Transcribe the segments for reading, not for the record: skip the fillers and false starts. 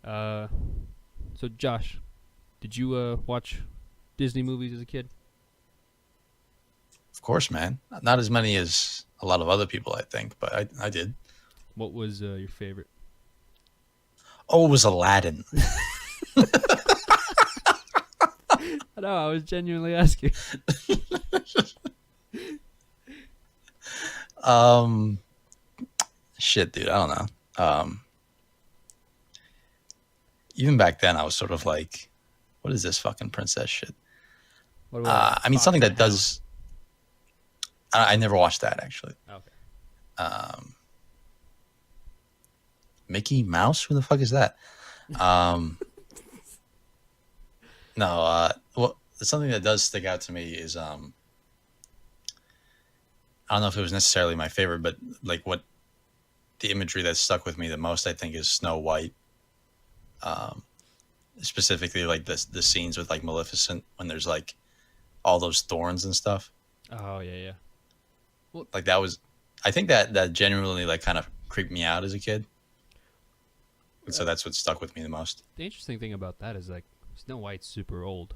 Uh, so Josh, did you watch Disney movies as a kid? Of course, man. Not as many as a lot of other people, I think, but I did. What was your favorite? Oh, it was Aladdin. No, I was genuinely asking. Um, Shit, dude. I don't know. Um, Even back then, I was sort of like, what is this fucking princess shit? What about I mean, Fox something and the that Hound? does. I never watched that actually. Okay. Um, Mickey Mouse? Who the fuck is that? Um, no. Well, something that does stick out to me is I don't know if it was necessarily my favorite, but like what the imagery that stuck with me the most, I think, is Snow White. Um, Specifically, like the scenes with like Maleficent when there's like all those thorns and stuff. Oh yeah, yeah. Well, Like that was, I think that genuinely like kind of creeped me out as a kid, and so uh, that's what stuck with me the most. the interesting thing about that is like Snow White's super old,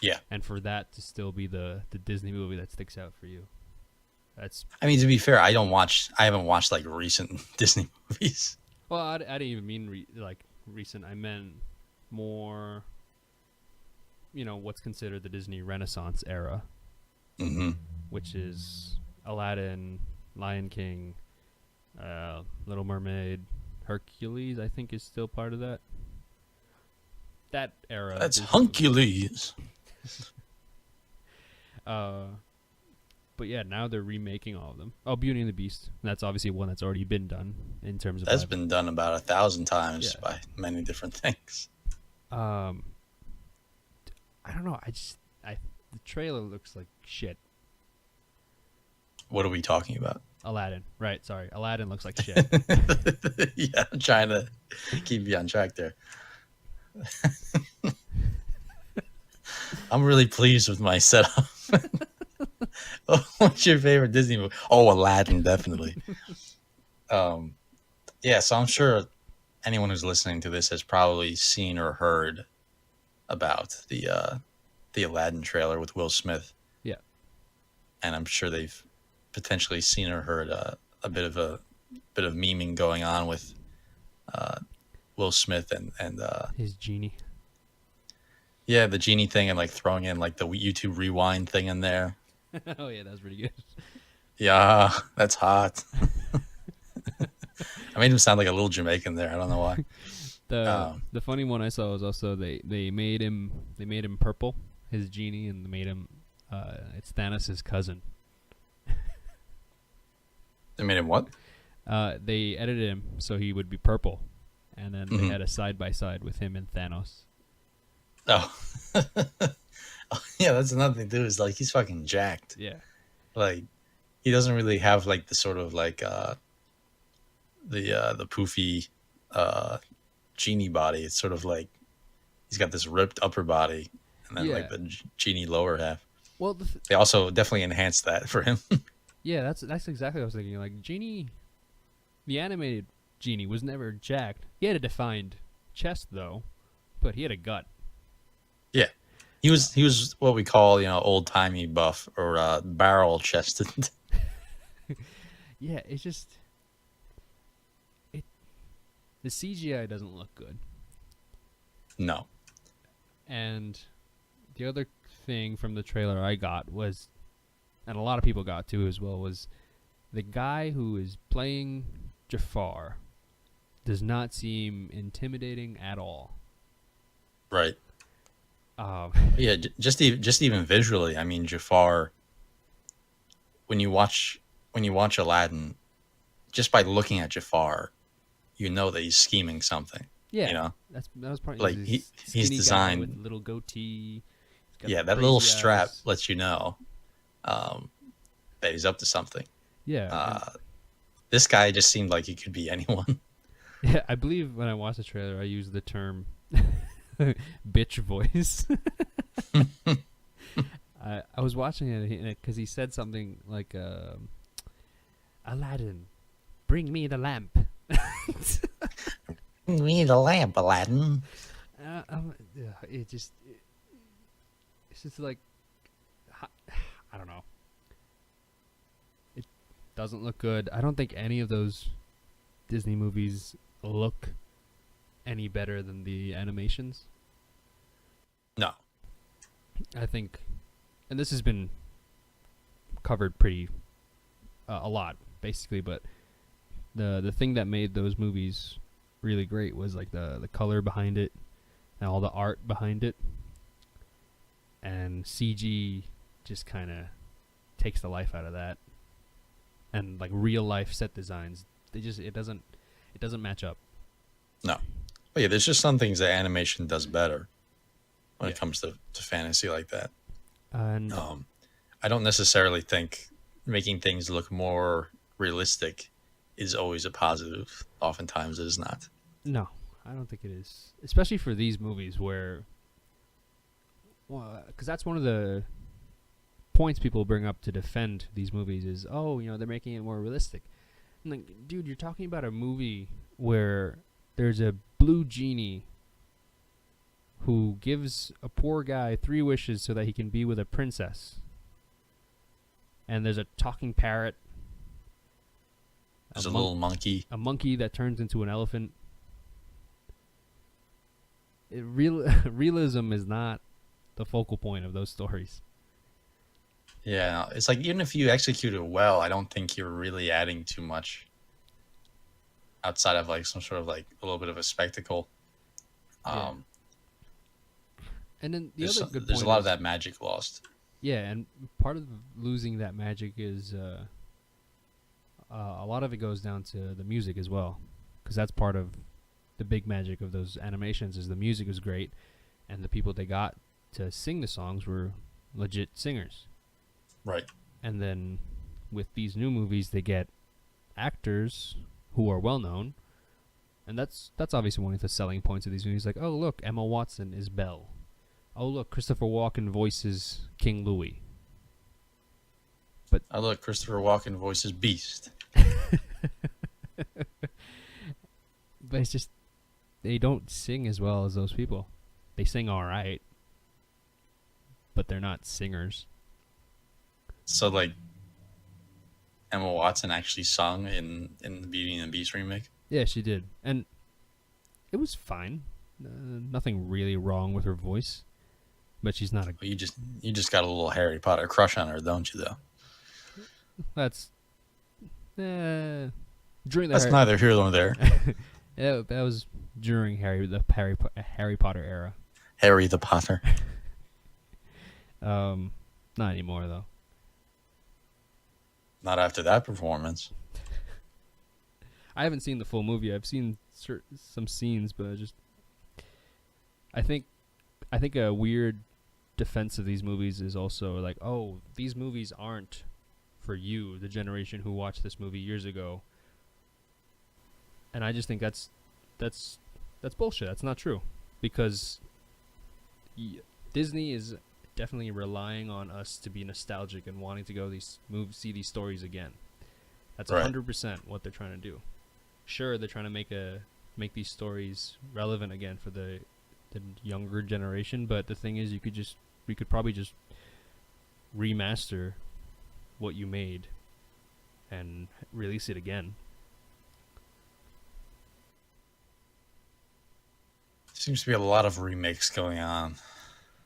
Yeah, and for that to still be the Disney movie that sticks out for you, that's I mean, to be fair, I haven't watched like recent Disney movies. well. I didn't even mean like recent. I meant more. What's considered the Disney Renaissance era, Hmm. which is Aladdin, Lion King, Little Mermaid, Hercules. I think is still part of that era of That's Disney movies. Huncules. Uh, but yeah, now they're remaking all of them. Oh, Beauty and the Beast. That's obviously one that's already been done in terms of That's live. been done about 1,000 times Yeah. by many different things. Um, I don't know. The trailer looks like shit. What are we talking about? Aladdin, right? Sorry, Aladdin looks like shit. Yeah, I'm trying to keep you on track there. I'm really pleased with my setup. What's your favorite Disney movie? Oh, Aladdin, definitely. Um, yeah, so I'm sure anyone who's listening to this has probably seen or heard about the Aladdin trailer with Will Smith, Yeah, and I'm sure they've potentially seen or heard a bit of memeing going on with uh, Will Smith and his genie. yeah, the genie thing and like throwing in like the YouTube rewind thing in there. Oh yeah, that's pretty good. Yeah, that's hot. I made him sound like a little Jamaican there. I don't know why. the Um, The funny one I saw was also they made him purple, his genie, and they made him it's Thanos' cousin. they made him what? They edited him so he would be purple, and then they Hmm. had a side by side with him and Thanos. Oh, yeah. That's another thing too. Is like he's fucking jacked. Yeah, Like he doesn't really have like the sort of like the poofy uh genie body. It's sort of like he's got this ripped upper body and then like yeah. the genie lower half. Well, They also definitely enhanced that for him. yeah, that's exactly what I was thinking. Like Genie, the animated Genie was never jacked. He had a defined chest though, but he had a gut. Yeah, he was what we call old timey buff or barrel chested. Yeah, it's just it. The CGI doesn't look good, No. and the other thing from the trailer I got was, and a lot of people got too as well, was the guy who is playing Jafar does not seem intimidating at all. Right. Um, Yeah, just even visually, I mean Jafar. When you watch Aladdin, just by looking at Jafar, you know that he's scheming something. You yeah, know, that was part. He's like this he's skinny guy with a designed. little goatee. He's got Yeah, the that little crazy strap eyes. lets you know um, that he's up to something. Yeah, and Uh, this guy just seemed like he could be anyone. yeah, I believe when I watched the trailer, I used the term "bitch voice." I was watching it because he said something like, "Aladdin, bring me the lamp." We need a lamp, Aladdin. Yeah, it's just like I don't know. It doesn't look good. I don't think any of those Disney movies look any better than the animations. No. I think, and this has been covered pretty a lot, basically. But the thing that made those movies really great was like the color behind it and all the art behind it, and CG just kind of takes the life out of that. And like real life set designs, it doesn't match up. No. But yeah, there's just some things that animation does better when Yeah. it comes to fantasy like that. And I don't necessarily think making things look more realistic is always a positive. Oftentimes it is not. no, I don't think it is, especially for these movies where, well, because that's one of the points people bring up to defend these movies is, oh, they're making it more realistic. I'm like, dude, you're talking about a movie where there's a blue genie who gives a poor guy 3 wishes so that he can be with a princess. And there's a talking parrot, There's a little monkey. a monkey that turns into an elephant. Realism is not the focal point of those stories. Yeah, it's like even if you execute it well, I don't think you're really adding too much outside of like some sort of like a little bit of a spectacle. Yeah. Um, And then the there's other good there's point a lot is, of that magic lost. yeah, and part of losing that magic is a lot of it goes down to the music as well, because that's part of the big magic of those animations is the music was great, and the people they got to sing the songs were legit singers. Right. And then with these new movies, they get actors who are well known, and that's obviously one of the selling points of these movies. Like, oh look, Emma Watson is Belle. Oh look, Christopher Walken voices King Louis. I look, Christopher Walken voices Beast. But it's just they don't sing as well as those people. They sing all right, but they're not singers. So like Emma Watson actually sung in the Beauty and the Beast remake. Yeah, she did, and it was fine. Nothing really wrong with her voice, but she's not a. Well, you just got a little Harry Potter crush on her, don't you? Though That's during the that's neither here nor there. yeah, that was during Harry Potter era. Harry the Potter. Not anymore though. Not after that performance. I haven't seen the full movie. I've seen some scenes, but I think a weird defense of these movies is also like, oh, these movies aren't for you, the generation who watched this movie years ago. And I just think that's bullshit. That's not true, because Disney is definitely relying on us to be nostalgic and wanting to go see these stories again. That's Right. 100% what they're trying to do. Sure, they're trying to make these stories relevant again for the younger generation, but the thing is, we could probably just remaster what you made and release it again. Seems to be a lot of remakes going on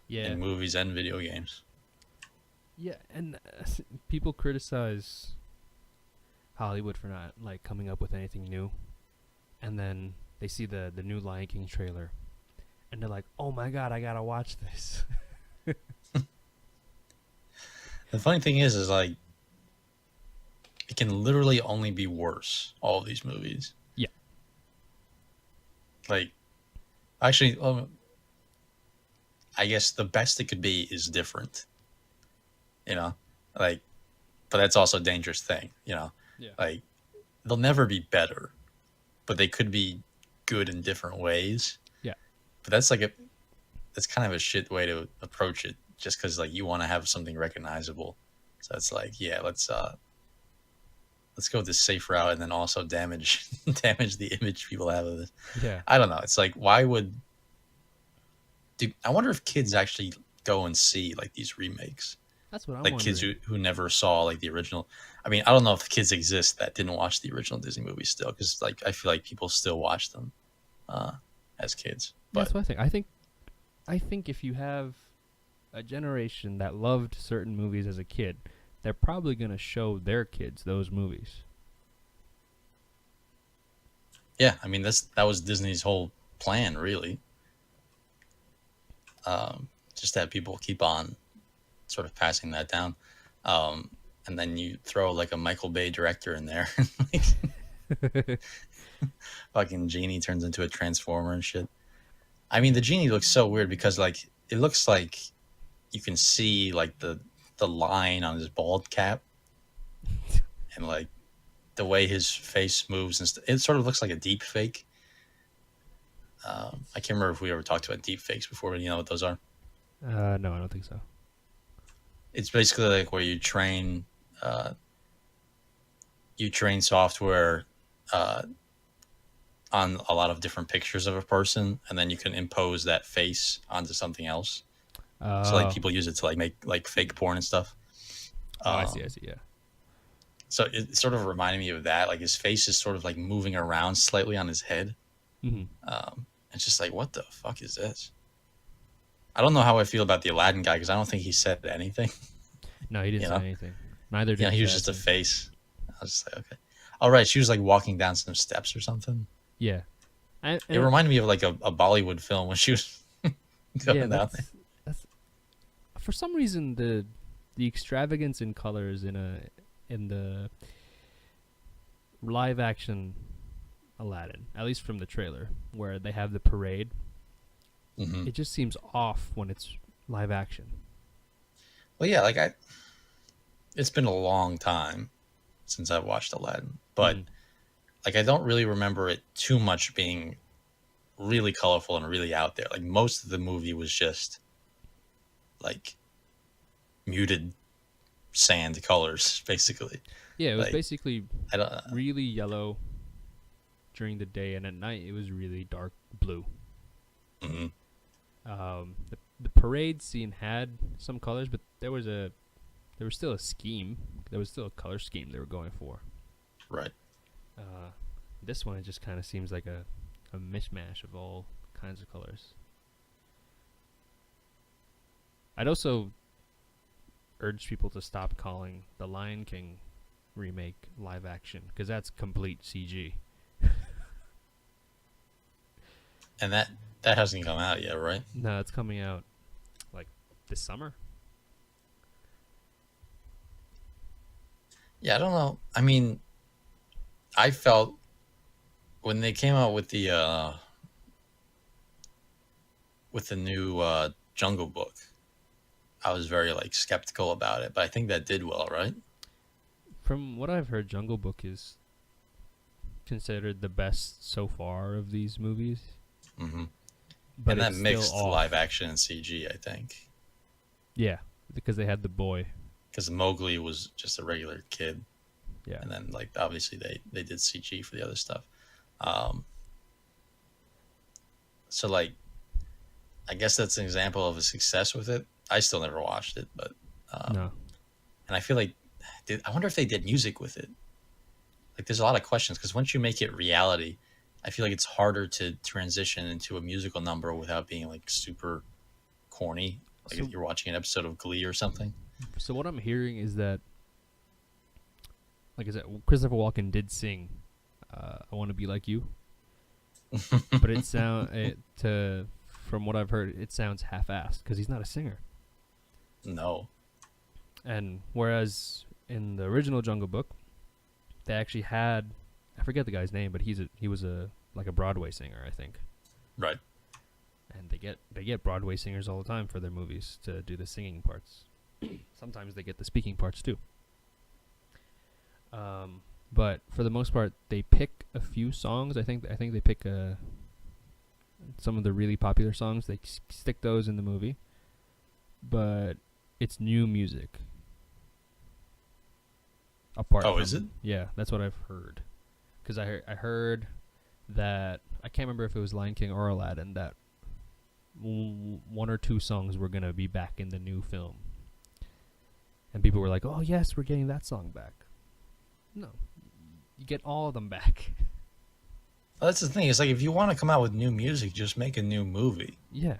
Yeah. in movies and video games. Yeah, and people criticize Hollywood for not like coming up with anything new, and then they see the new Lion King trailer, and they're like, "Oh my god, I gotta watch this." The funny thing is like it can literally only be worse. All of these movies. Yeah. Like, actually, I guess the best it could be is different. You know, like, but that's also a dangerous thing. You know, Yeah. like they'll never be better, but they could be good in different ways. Yeah. But that's kind of a shit way to approach it, just because like you want to have something recognizable. So it's like, yeah, let's let's go this safe route and then also damage damage the image people have of this. Yeah, I don't know. It's like, why would, dude, I wonder if kids actually go and see like these remakes, that's what I'm like kids wondering. who never saw like the original. I mean, I don't know if kids exist that didn't watch the original Disney movies still, because like I feel like people still watch them uh, as kids. That's But what I think. I think if you have a generation that loved certain movies as a kid, they're probably going to show their kids those movies. yeah, I mean that was Disney's whole plan, really. Just that people keep on sort of passing that down. And then you throw like a Michael Bay director in there, like fucking genie turns into a transformer and shit. I mean, the genie looks so weird because like it looks like you can see like the line on his bald cap and like the way his face moves and it sort of looks like a deep fake. I can't remember if we ever talked about deep fakes before, but you know what those are? No, I don't think so. It's basically like where you train software uh, on a lot of different pictures of a person, and then you can impose that face onto something else. So like Oh, people use it to like make like fake porn and stuff. oh, I see. I Um, see. Yeah. so it sort of reminded me of that. Like his face is sort of like moving around slightly on his head. Hmm. It's just like, what the fuck is this? I don't know how I feel about the Aladdin guy because I don't think he said anything. No, he didn't You say know, anything. Neither you know, did he was just a Jasmine. face. I was just like, okay, all right. She was like walking down some steps or something. Yeah. And, It and reminded me of like a Bollywood film when she was yeah, going down there. that's for some reason the extravagance in colors in the live action Aladdin, at least from the trailer, where they have the parade, Hmm. it just seems off when it's live action. Well, yeah, it's been a long time since I've watched Aladdin, but Mm. like I don't really remember it too much being really colorful and really out there. Like most of the movie was just like muted sand colors, basically. Yeah, it was Like basically I don't. really yellow during the day, and at night it was really dark blue. Mhm. The parade scene had some colors, but there was still a scheme. There was still a color scheme they were going for. Right. Uh, this one, it just kind of seems like a mishmash of all kinds of colors. I'd also urge people to stop calling the Lion King remake live action, because that's complete CG. And that hasn't come out yet, right? No, it's coming out like this summer. Yeah, I don't know. I mean, I felt when they came out with the new Jungle Book, I was very like skeptical about it, but I think that did well, right? From what I've heard, Jungle Book is considered the best so far of these movies, Hmm. but And that it's still mixed off. live action and CG, I think, Yeah, because they had the boy. because Mowgli was just a regular kid, Yeah. and then like obviously they did CG for the other stuff. Um, so like I guess that's an example of a success with it. I still never watched it, but No. and I feel like I wonder if they did music with it. Like there's a lot of questions because once you make it reality, I feel like it's harder to transition into a musical number without being like super corny. Like So if you're watching an episode of Glee or something. so what I'm hearing is that, like I said, Christopher Walken did sing "I Want to Be Like You," but from what I've heard, it sounds half-assed because he's not a singer. No. And whereas in the original Jungle Book, they actually had, I forget the guy's name, but he was a like a Broadway singer, I think. Right. And they get Broadway singers all the time for their movies to do the singing parts. Sometimes they get the speaking parts too. But for the most part, they pick a few songs. I think they pick some of the really popular songs. They stick those in the movie, but it's new music. apart Oh, is it? from yeah, that's what I've heard. Because I heard that I can't remember if it was Lion King or Aladdin that one or two songs were gonna be back in the new film, and people were like, "Oh yes, we're getting that song back." No, you get all of them back. Well, that's the thing. It's like if you want to come out with new music, just make a new movie. Yeah,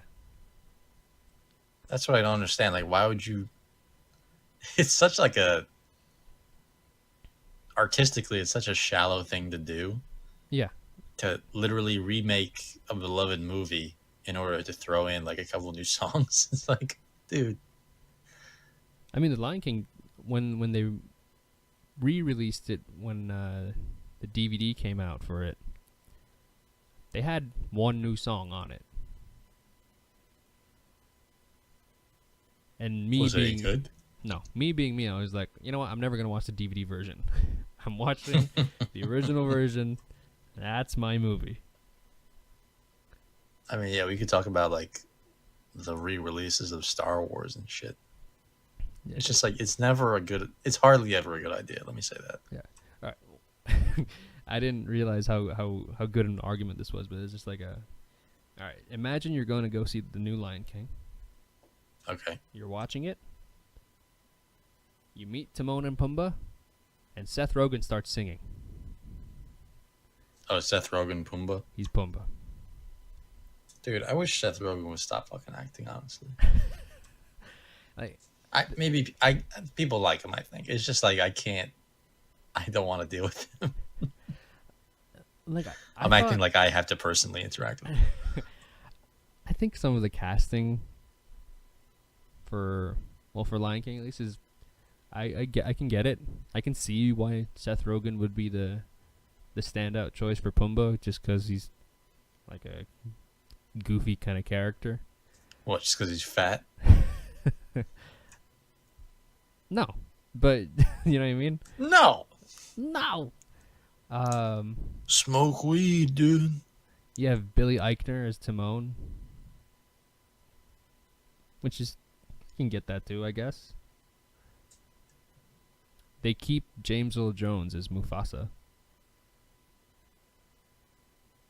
That's what I don't understand. Like, why would you? It's such like a artistically, it's such a shallow thing to do yeah. to literally remake a beloved movie in order to throw in like a couple new songs. It's like, dude. I mean, the Lion King when they re-released it when the DVD came out for it, they had one new song on it. And me Was it any being good? no, me being me, I was like, you know what? I'm never gonna watch the DVD version. I'm watching the original version. That's my movie. I mean, yeah, we could talk about like the re-releases of Star Wars and shit. Yeah, It's just like it's never a good. It's hardly ever a good idea. Let me say that. yeah. All right. I didn't realize how good an argument this was, but it's just like a. All right. Imagine you're going to go see the new Lion King. Okay. You're watching it. You meet Timon and Pumbaa, and Seth Rogen starts singing. Oh, Seth Rogen, Pumbaa. He's Pumbaa. Dude, I wish Seth Rogen would stop fucking acting. Honestly, Like, I people like him. I think it's just like I can't. I don't want to deal with him. like I'm acting like I have to personally interact with him. I think some of the casting for Lion King at least is I can get it. I can see why Seth Rogen would be the standout choice for Pumbaa just because he's like a goofy kind of character. What? Just because he's fat? No, but you know what I mean. No. No. Smoke weed, dude. You have Billy Eichner as Timon, which is you can get that too, I guess. They keep James Earl Jones as Mufasa.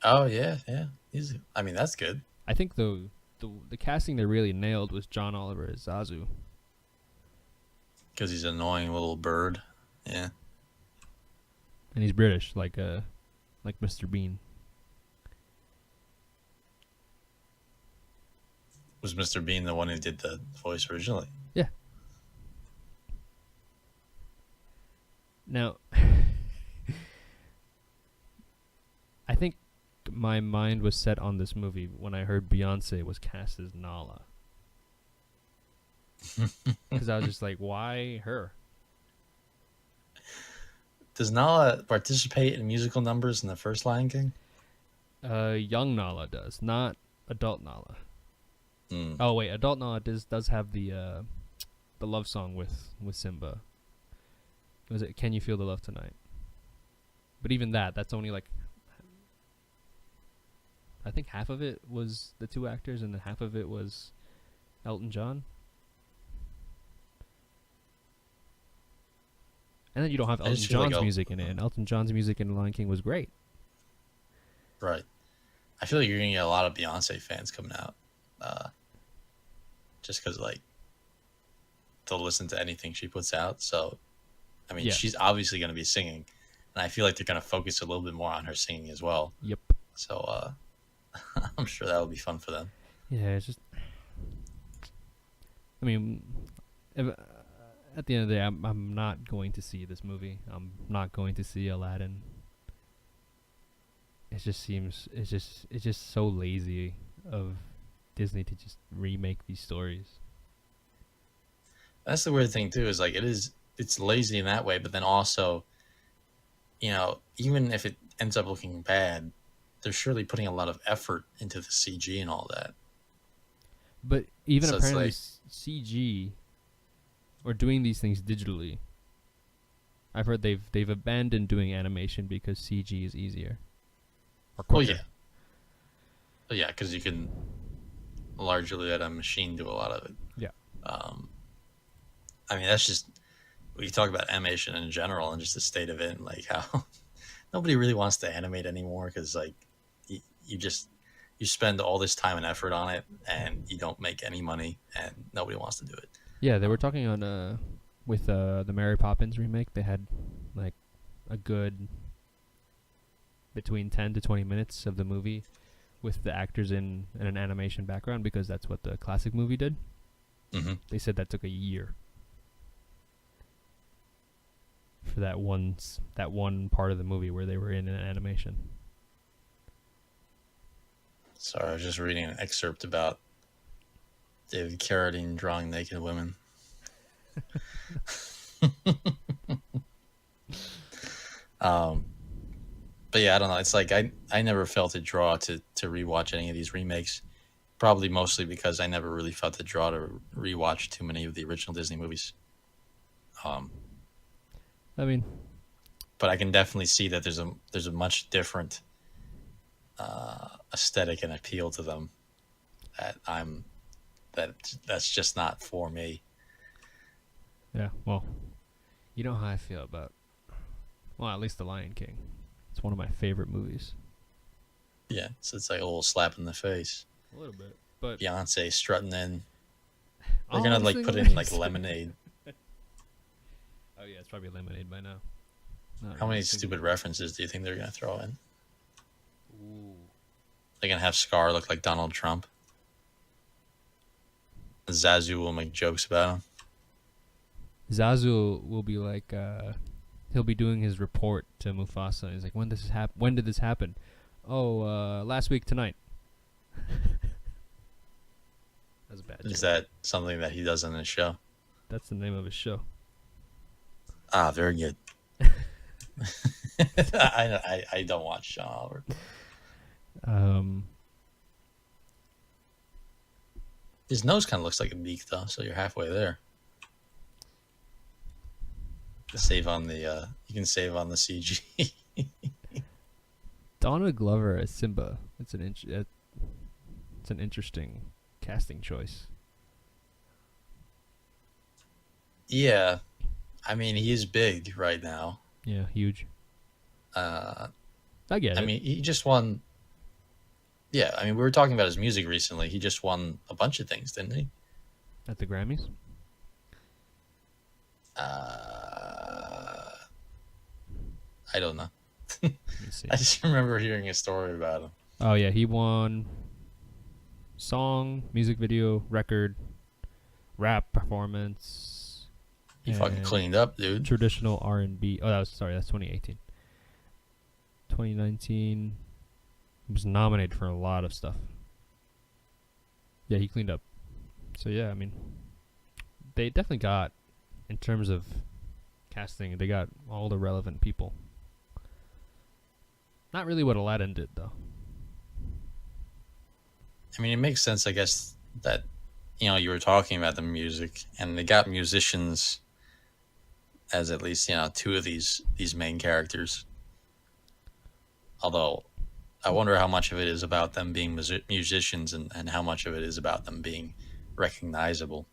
Oh yeah. I mean, that's good. I think the casting they really nailed was John Oliver as Zazu. Because he's an annoying little bird. Yeah. And he's British, like Mr. Bean. Was Mr. Bean the one who did the voice originally? Yeah. Now, I think my mind was set on this movie when I heard Beyonce was cast as Nala. Because I was just like, why her? Does Nala participate in musical numbers in the first Lion King? Young Nala does, not adult Nala. Mm. Oh wait, adult Nala does have the love song with Simba. Was it "Can You Feel the Love Tonight"? But even that's only like I think half of it was the two actors, and then half of it was Elton John. And then you don't have Elton John's music in it, and Elton John's music in Lion King was great. Right. I feel like you're gonna get a lot of Beyonce fans coming out, just because like they'll listen to anything she puts out. So, I mean, Yeah. she's obviously gonna be singing, and I feel like they're gonna focus a little bit more on her singing as well. Yep. So, I'm sure that'll be fun for them. Yeah, it's just. I mean, at the end of the day, I'm not going to see this movie. I'm not going to see Aladdin. It just seems it's just so lazy of Disney to just remake these stories. That's the weird thing too. Is like it's lazy in that way, but then also, even if it ends up looking bad, they're surely putting a lot of effort into the CG and all that. But even So it's apparently like- CG or doing these things digitally. I've heard they've abandoned doing animation because CG is easier. Or Well, quicker. yeah. Well, yeah, because you can largely let a machine do a lot of it. Yeah. I mean, that's just we can talk about animation in general and just the state of it, and like how nobody really wants to animate anymore because like you just you spend all this time and effort on it and you don't make any money and nobody wants to do it. Yeah, they were talking on with the Mary Poppins remake. They had like a good between 10 to 20 minutes of the movie with the actors in an animation background because that's what the classic movie did. Mm-hmm. They said that took a year for that one part of the movie where they were in an animation. Sorry, I was just reading an excerpt about David Carradine drawing naked women. But yeah, I don't know. It's like I never felt a draw to rewatch any of these remakes. Probably mostly because I never really felt the draw to rewatch too many of the original Disney movies. I mean, But I can definitely see that there's a much different aesthetic and appeal to them that's just not for me. yeah, well, you know how I feel about, well, at least The Lion King. It's one of my favorite movies. Yeah, so it's like a little slap in the face. A little bit, but Beyonce strutting in. They're all gonna I'm like saying put is- in like Lemonade. Oh yeah, it's probably Lemonade by now. Not How really many thinking- stupid references do you think they're gonna throw in? Ooh. They're gonna have Scar look like Donald Trump. Zazu will make jokes about him. Zazu will be like, he'll be doing his report to Mufasa. He's like, when did this happen? Oh, last week tonight. That's a bad joke. Is that something that he does in his show? That's the name of his show. Ah, very good. I don't watch John Oliver. His nose kind of looks like a beak, though, so you're halfway there. Save on the you can save on the CG. Donald Glover as Simba. It's an interesting casting choice. Yeah, I mean he is big right now. Yeah, huge. I I get it. mean he just won. Yeah, I mean we were talking about his music recently. He just won a bunch of things, didn't he? At the Grammys. I don't know. Let me see. I just remember hearing a story about him. Oh yeah, he won song, music video, record, rap performance. He fucking and cleaned up, dude. Traditional R&B. Oh, that's 2018. 2019 he was nominated for a lot of stuff. Yeah, he cleaned up. So yeah, I mean, they definitely got, in terms of casting, they got all the relevant people. Not really what Aladdin did, though. I mean, it makes sense, I guess, that you were talking about the music, and they got musicians as at least two of these main characters. Although, I wonder how much of it is about them being musicians and how much of it is about them being recognizable.